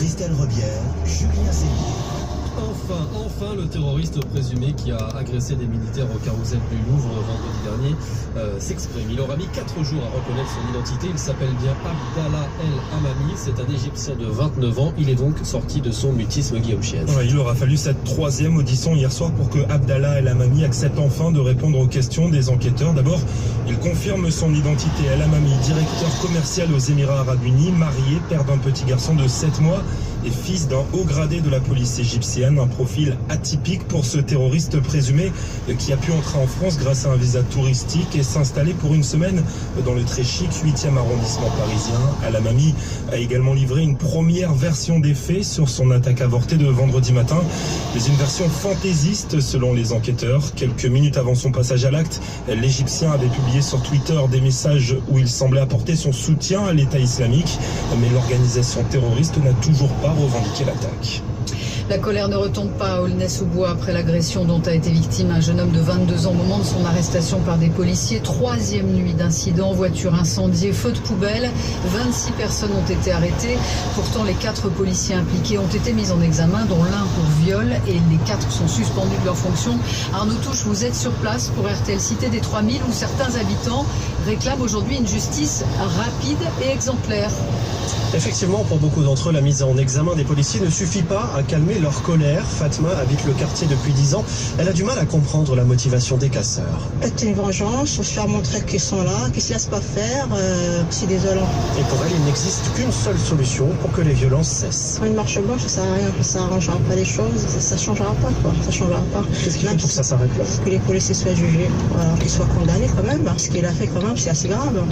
Christelle Rebière, Julien Sénier. Enfin, le terroriste présumé qui a agressé des militaires au carrousel du Louvre vendredi dernier s'exprime. Il aura mis 4 jours à reconnaître son identité. Il s'appelle bien Abdallah El Hamami. C'est un Égyptien de 29 ans. Il est donc sorti de son mutisme, Guillaume Chiez. Ouais, il aura fallu cette 3e audition hier soir pour que Abdallah El Hamami accepte enfin de répondre aux questions des enquêteurs. D'abord, il confirme son identité. El Hamami, directeur commercial aux Émirats Arabes Unis, marié, père d'un petit garçon de 7 mois et fils d'un haut gradé de la police égyptienne. Un profil atypique pour ce terroriste présumé qui a pu entrer en France grâce à un visa touristique et s'installer pour une semaine dans le très chic 8e arrondissement parisien. El Hamami a également livré une première version des faits sur son attaque avortée de vendredi matin, mais une version fantaisiste selon les enquêteurs. Quelques minutes avant son passage à l'acte, l'Égyptien avait publié sur Twitter des messages où il semblait apporter son soutien à l'État islamique, mais l'organisation terroriste n'a toujours pas revendiqué l'attaque. La colère ne retombe pas à Aulnay-sous-Bois après l'agression dont a été victime un jeune homme de 22 ans au moment de son arrestation par des policiers. 3e nuit d'incident, voiture incendiée, feu de poubelle. 26 personnes ont été arrêtées. Pourtant, les 4 policiers impliqués ont été mis en examen, dont l'un pour viol, et les 4 sont suspendus de leur fonction. Arnaud Touche, vous êtes sur place pour RTL Cité des 3000 où certains habitants réclament aujourd'hui une justice rapide et exemplaire. Effectivement, pour beaucoup d'entre eux, la mise en examen des policiers ne suffit pas à calmer leur colère. Fatma habite le quartier depuis 10 ans. Elle a du mal à comprendre la motivation des casseurs. C'est une vengeance, se faire montrer qu'ils sont là, qu'ils ne se laissent pas faire, c'est désolant. Et pour elle, il n'existe qu'une seule solution pour que les violences cessent. Une marche blanche, ça sert à rien, ça n'arrangera pas les choses, ça ne changera pas, quoi. Ça changera pas. Qu'est-ce qu'il faut pour que ça s'arrête là ? Que les policiers soient jugés, voilà, qu'ils soient condamnés quand même, parce qu'il a fait quand même, c'est assez grave.